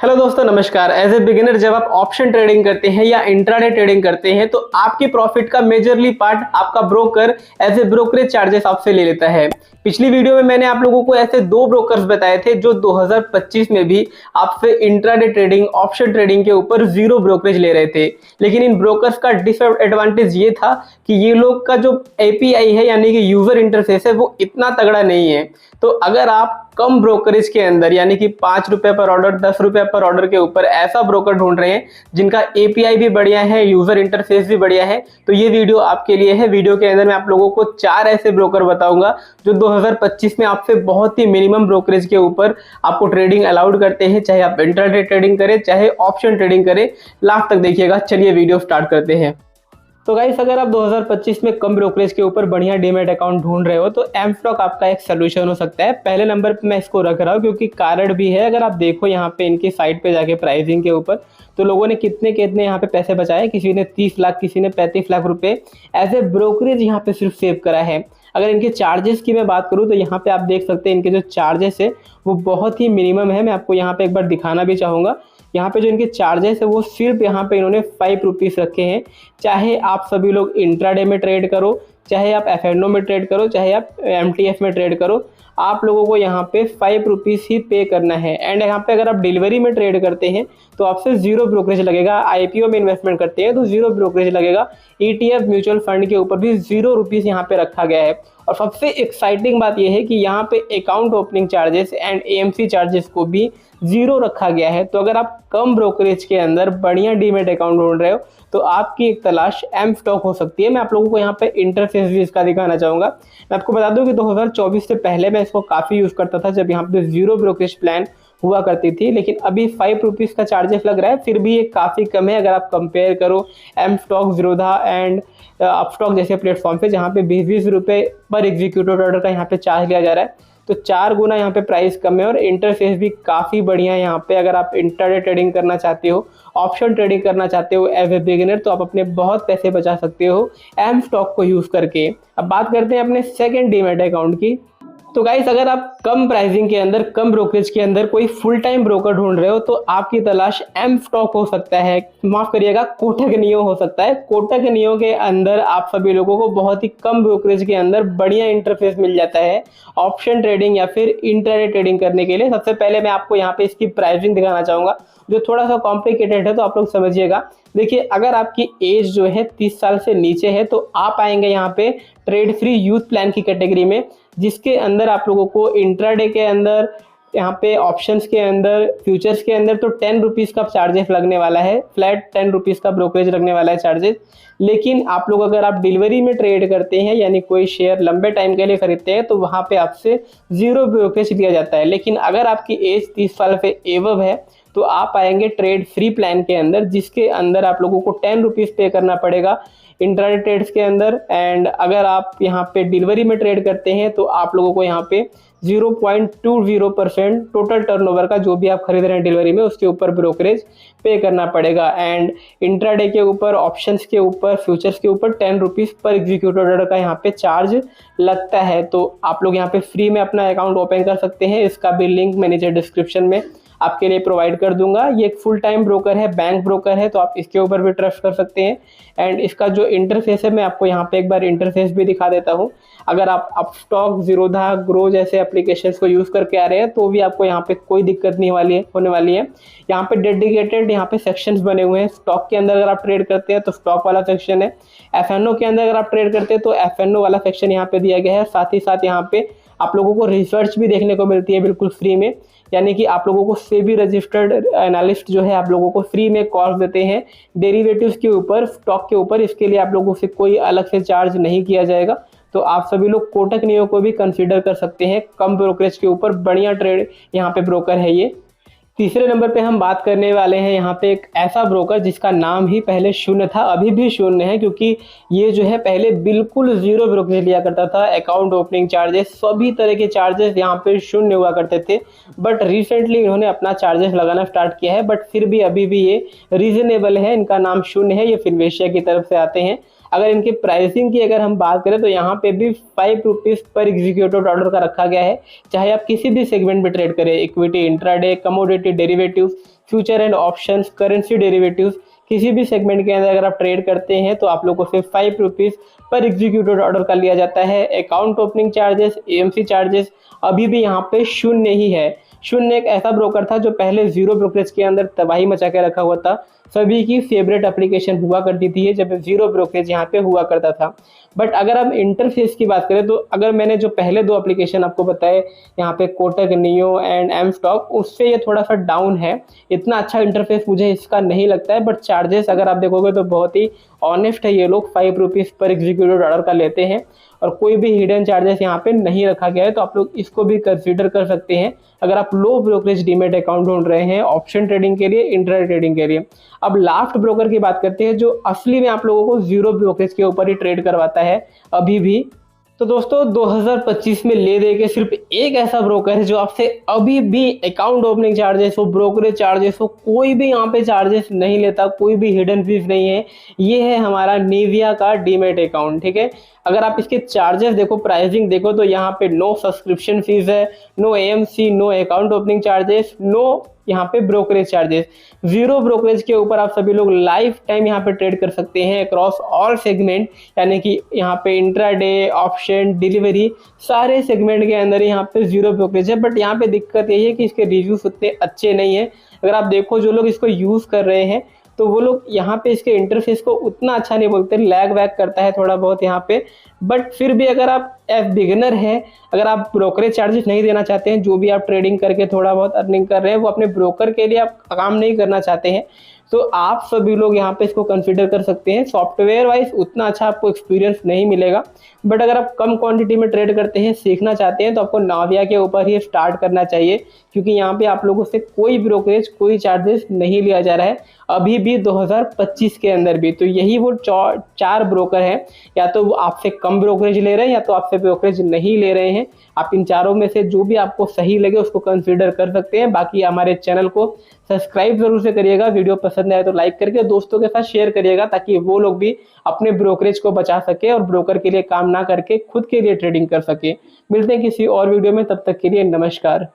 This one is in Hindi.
हेलो दोस्तों, नमस्कार। एज ए बिगिनर जब आप ऑप्शन ट्रेडिंग करते हैं या इंट्राडे ट्रेडिंग करते हैं तो आपके प्रॉफिट का मेजरली पार्ट आपका broker as a brokerage charges आपसे ले लेता है। पिछली वीडियो में मैंने आप लोगों को ऐसे दो ब्रोकर्स बताए थे जो 2025 में भी आपसे इंट्राडे ट्रेडिंग, ऑप्शन ट्रेडिंग के ऊपर जीरो ब्रोकरेज ले रहे थे। लेकिन इन ब्रोकर्स का डिसएडवांटेज ये था कि ये लोग का जो एपीआई है यानी कि यूजर इंटरफेस है वो इतना तगड़ा नहीं है। तो अगर आप कम ब्रोकरेज के अंदर यानी कि 5 रुपए पर ऑर्डर, 10 रुपए पर ऑर्डर के ऊपर ऐसा ब्रोकर ढूंढ रहे हैं जिनका एपीआई भी बढ़िया है, यूजर इंटरफेस भी बढ़िया है, तो ये वीडियो आपके लिए है। वीडियो के अंदर मैं आप लोगों को 4 ऐसे ब्रोकर बताऊंगा जो 2025 में आपसे बहुत ही मिनिमम ब्रोकरेज के ऊपर आपको ट्रेडिंग अलाउड करते हैं, चाहे आप इंट्राडे ट्रेडिंग करें चाहे ऑप्शन ट्रेडिंग करें। लास्ट तक देखिएगा। चलिए वीडियो स्टार्ट करते हैं। तो गाइस, अगर आप 2025 में कम ब्रोकरेज के ऊपर बढ़िया डीमैट अकाउंट ढूंढ रहे हो तो एम स्टॉक आपका एक सोल्यूशन हो सकता है। पहले नंबर पे मैं इसको रख रहा हूँ क्योंकि कारण भी है। अगर आप देखो यहाँ पे इनकी साइट पे जाके प्राइसिंग के ऊपर तो लोगों ने कितने कितने यहाँ पे पैसे बचाए। किसी ने 30 लाख, किसी ने 35 लाख रुपए एज ए ब्रोकरेज यहाँ पे सिर्फ सेव करा है। अगर इनके चार्जेस की मैं बात करूँ तो यहाँ पे आप देख सकते हैं इनके जो चार्जेस है वो बहुत ही मिनिमम है। मैं आपको यहाँ पे एक बार दिखाना भी चाहूँगा। यहाँ पे जो इनके चार्जेस है वो सिर्फ यहाँ पे इन्होंने 5 रुपीज़ रखे हैं। चाहे आप सभी लोग इंट्राडे में ट्रेड करो, चाहे आप एफएनओ में ट्रेड करो, चाहे आप एमटीएफ में ट्रेड करो, आप लोगों को यहाँ पे 5 रुपीज़ ही पे करना है। एंड यहाँ पे अगर आप डिलीवरी में ट्रेड करते हैं तो आपसे जीरो ब्रोकरेज लगेगा। आईपीओ में इन्वेस्टमेंट करते हैं तो जीरो ब्रोकरेज लगेगा। ईटीएफ म्यूचुअल फंड के ऊपर भी 0 रुपीज़ यहाँ पे रखा गया है। और सबसे एक्साइटिंग बात यह है कि यहाँ पे account opening charges and AMC charges को भी 0 रखा गया है। तो अगर आप कम ब्रोकरेज के अंदर बढ़िया डीमैट अकाउंट ढूंढ रहे हो तो आपकी एक तलाश एम स्टॉक हो सकती है। मैं आप लोगों को यहाँ पे इंटरफेस भी इसका दिखाना चाहूँगा। मैं आपको बता दूँ कि 2024 से पहले मैं इसको काफ़ी यूज़ करता था जब यहाँ पे जीरो ब्रोकरेज प्लान हुआ करती थी। लेकिन अभी 5 रुपीज़ का चार्जेस लग रहा है, फिर भी ये काफ़ी कम है अगर आप कंपेयर करो M stock, Zerodha and Upstox जैसे प्लेटफॉर्म पे जहाँ पे 20-20 रुपये पर एग्जीक्यूटिव ऑर्डर का यहाँ पे चार्ज लिया जा रहा है। तो 4 गुना यहाँ पे प्राइस कम है और इंटरफेस भी काफ़ी बढ़िया है यहाँ पे। अगर आप इंट्राडे ट्रेडिंग करना चाहते हो, ऑप्शन ट्रेडिंग करना चाहते हो एज ए बिगिनर तो आप अपने बहुत पैसे बचा सकते हो एम स्टॉक को यूज़ करके। अब बात करते हैं अपने सेकेंड डीमैट अकाउंट की। तो गाइस, अगर आप कम प्राइसिंग के अंदर, कम ब्रोकरेज के अंदर कोई फुल टाइम ब्रोकर ढूंढ रहे हो तो आपकी तलाश एम स्टॉक हो सकता है, माफ करिएगा कोटक नियो हो सकता है। कोटक नियो के अंदर आप सभी लोगों को बहुत ही कम ब्रोकरेज के अंदर बढ़िया इंटरफेस मिल जाता है ऑप्शन ट्रेडिंग या फिर इंट्राडे ट्रेडिंग करने के लिए। सबसे पहले मैं आपको यहाँ पे इसकी प्राइसिंग दिखाना चाहूँगा जो थोड़ा सा कॉम्प्लिकेटेड है, तो आप लोग समझिएगा। देखिए, अगर आपकी एज जो है 30 साल से नीचे है तो आप आएंगे यहाँ पे ट्रेड फ्री यूथ प्लान की कैटेगरी में, जिसके अंदर आप लोगों को इंट्राडे के अंदर, यहाँ पे ऑप्शंस के अंदर, फ्यूचर्स के अंदर तो 10 रुपीज़ का चार्जेस लगने वाला है। फ्लैट 10 रुपीज़ का ब्रोकरेज लगने वाला है चार्जेस। लेकिन आप लोग अगर आप डिलीवरी में ट्रेड करते हैं यानी कोई शेयर लंबे टाइम के लिए खरीदते हैं तो वहाँ पे आपसे जीरो ब्रोकरेज लिया जाता है। लेकिन अगर आपकी एज 30 साल से एवब है तो आप आएंगे ट्रेड फ्री प्लान के अंदर, जिसके अंदर आप लोगों को 10 रुपीज़ पे करना पड़ेगा इंट्राडे ट्रेड्स के अंदर। एंड अगर आप यहाँ पे डिलीवरी में ट्रेड करते हैं तो आप लोगों को यहाँ पे 0.20% टोटल टर्नओवर का जो भी आप खरीद रहे हैं डिलीवरी में उसके ऊपर ब्रोकरेज पे करना पड़ेगा। एंड इंट्राडे के ऊपर, ऑप्शंस के ऊपर, फ्यूचर्स के ऊपर 10 रुपीज़ पर एग्जीक्यूटिव ऑर्डर का यहाँ पे चार्ज लगता है। तो आप लोग यहाँ पे फ्री में अपना अकाउंट ओपन कर सकते हैं। इसका भी लिंक मैं नीचे डिस्क्रिप्शन में आपके लिए प्रोवाइड कर दूंगा। ये एक फुल टाइम ब्रोकर है, बैंक ब्रोकर है, तो आप इसके ऊपर भी ट्रस्ट कर सकते हैं। एंड इसका जो इंटरफेस है मैं आपको यहाँ पे एक बार इंटरफेस भी दिखा देता हूँ। अगर आप अपस्टॉक, जीरोधा, ग्रो जैसे एप्लीकेशंस को यूज़ करके आ रहे हैं तो भी आपको यहाँ पे कोई दिक्कत नहीं होने वाली है। यहाँ पे डेडिकेटेड यहाँ पे सेक्शंस बने हुए हैं। स्टॉक के अंदर अगर आप ट्रेड करते हैं तो स्टॉक वाला सेक्शन है। एफएनओ के अंदर अगर आप ट्रेड करते हैं तो एफएनओ वाला सेक्शन यहाँ पे दिया गया है। साथ ही साथ यहाँ पे आप लोगों को रिसर्च भी देखने को मिलती है बिल्कुल फ्री में, यानी कि आप लोगों को सेबी रजिस्टर्ड एनालिस्ट जो है आप लोगों को फ्री में कॉल्स देते हैं डेरिवेटिव्स के ऊपर, स्टॉक के ऊपर। इसके लिए आप लोगों से कोई अलग से चार्ज नहीं किया जाएगा। तो आप सभी लोग कोटक नियो को भी कंसीडर कर सकते हैं। कम ब्रोकरेज के ऊपर बढ़िया ट्रेड यहाँ पे ब्रोकर है ये। तीसरे नंबर पे हम बात करने वाले हैं यहाँ पे एक ऐसा ब्रोकर जिसका नाम ही पहले शून्य था, अभी भी शून्य है, क्योंकि ये जो है पहले बिल्कुल जीरो ब्रोकरेज लिया करता था। अकाउंट ओपनिंग चार्जेस, सभी तरह के चार्जेस यहाँ पे शून्य हुआ करते थे। बट रिसेंटली इन्होंने अपना चार्जेस लगाना स्टार्ट किया है, बट फिर भी अभी भी ये रीजनेबल है। इनका नाम शून्य है, ये फिनवेशिया की तरफ से आते हैं। अगर इनके प्राइसिंग की अगर हम बात करें तो यहाँ पे भी 5 रुपीज़ पर एग्जीक्यूटेड ऑर्डर का रखा गया है। चाहे आप किसी भी सेगमेंट में ट्रेड करें, equity, intraday, commodity, derivatives, future and options, currency derivatives, किसी भी सेगमेंट के अंदर अगर आप ट्रेड करते हैं तो आप लोगों से 5 रुपीज़ पर एग्जीक्यूटेड ऑर्डर का लिया जाता है। Account opening charges, AMC charges अभी भी यहाँ पे शून्य ही है। शून्य एक ऐसा ब्रोकर था जो पहले जीरो ब्रोकरेज के अंदर तबाही मचा के रखा हुआ था। सभी की फेवरेट एप्लीकेशन हुआ करती थी जब जीरो ब्रोकरेज यहाँ पे हुआ करता था। बट अगर हम इंटरफेस की बात करें तो अगर मैंने जो पहले 2 एप्लीकेशन आपको बताए यहाँ पे Kotak Neo and M stock, उससे ये थोड़ा सा डाउन है। इतना अच्छा इंटरफेस मुझे इसका नहीं लगता है। बट चार्जेस अगर आप देखोगे तो बहुत ही ऑनेस्ट है। ये लोग 5 रुपीज़ पर एग्जीक्यूटेड ऑर्डर का लेते हैं और कोई भी हिडन चार्जेस यहाँ पे नहीं रखा गया है। तो आप लोग इसको भी कंसीडर कर सकते हैं अगर आप लो ब्रोकरेज डीमेट अकाउंट ढूंढ रहे हैं ऑप्शन ट्रेडिंग के लिए, इंट्राडे ट्रेडिंग के लिए। अब लास्ट ब्रोकर की बात करते हैं जो असली में आप लोगों को जीरो ब्रोकरेज के ऊपर ही ट्रेड करवाता है अभी भी। तो दोस्तों 2025 में ले दे के सिर्फ एक ऐसा ब्रोकर है जो आपसे अभी भी अकाउंट ओपनिंग चार्जेस हो, ब्रोकरेज चार्जेस हो, कोई भी यहाँ पे चार्जेस नहीं लेता, कोई भी हिडन फीस नहीं है। ये है हमारा निविया का डीमेट अकाउंट। ठीक है, अगर आप इसके चार्जेस देखो, प्राइसिंग देखो तो यहाँ पे नो सब्सक्रिप्शन फीस है, no AMC, no account opening charges, no यहाँ पे ब्रोकरेज चार्जेस। जीरो ब्रोकरेज के ऊपर आप सभी लोग लाइफ टाइम यहाँ पे ट्रेड कर सकते हैं अक्रॉस ऑल सेगमेंट, यानी कि यहाँ पे इंट्राडे, ऑप्शन, डिलीवरी, सारे सेगमेंट के अंदर यहाँ पे जीरो ब्रोकरेज है। बट यहाँ पे दिक्कत यही है कि इसके रिव्यूज उतने अच्छे नहीं है। अगर आप देखो जो लोग इसको यूज कर रहे हैं तो वो लोग यहाँ पे इसके इंटरफेस को उतना अच्छा नहीं बोलते, लैग वैग करता है थोड़ा बहुत यहाँ पे। बट फिर भी अगर आप बिगिनर हैं, अगर आप ब्रोकरेज चार्जेस नहीं देना चाहते हैं, जो भी आप ट्रेडिंग करके थोड़ा बहुत अर्निंग कर रहे हैं वो अपने ब्रोकर के लिए आप काम नहीं करना चाहते हैं, तो आप सभी लोग यहाँ पे इसको कंसीडर कर सकते हैं। सॉफ्टवेयर वाइज उतना अच्छा आपको एक्सपीरियंस नहीं मिलेगा, बट अगर आप कम क्वांटिटी में ट्रेड करते हैं, सीखना चाहते हैं, तो आपको नाविया के ऊपर ही स्टार्ट करना चाहिए, क्योंकि यहाँ पे आप लोगों से कोई ब्रोकरेज, कोई चार्जेस नहीं लिया जा रहा है अभी भी 2025 के अंदर भी। तो यही वो 4 ब्रोकर हैं, या तो वो आपसे कम ब्रोकरेज ले रहे हैं या तो आपसे ब्रोकरेज नहीं ले रहे हैं। आप इन चारों में से जो भी आपको सही लगे उसको कंसीडर कर सकते हैं। बाकी हमारे चैनल को सब्सक्राइब जरूर से करिएगा, वीडियो पसंद आए तो लाइक करके दोस्तों के साथ शेयर करिएगा, ताकि वो लोग भी अपने ब्रोकरेज को बचा सके और ब्रोकर के लिए काम ना करके खुद के लिए ट्रेडिंग कर सके। मिलते हैं किसी और वीडियो में, तब तक के लिए नमस्कार।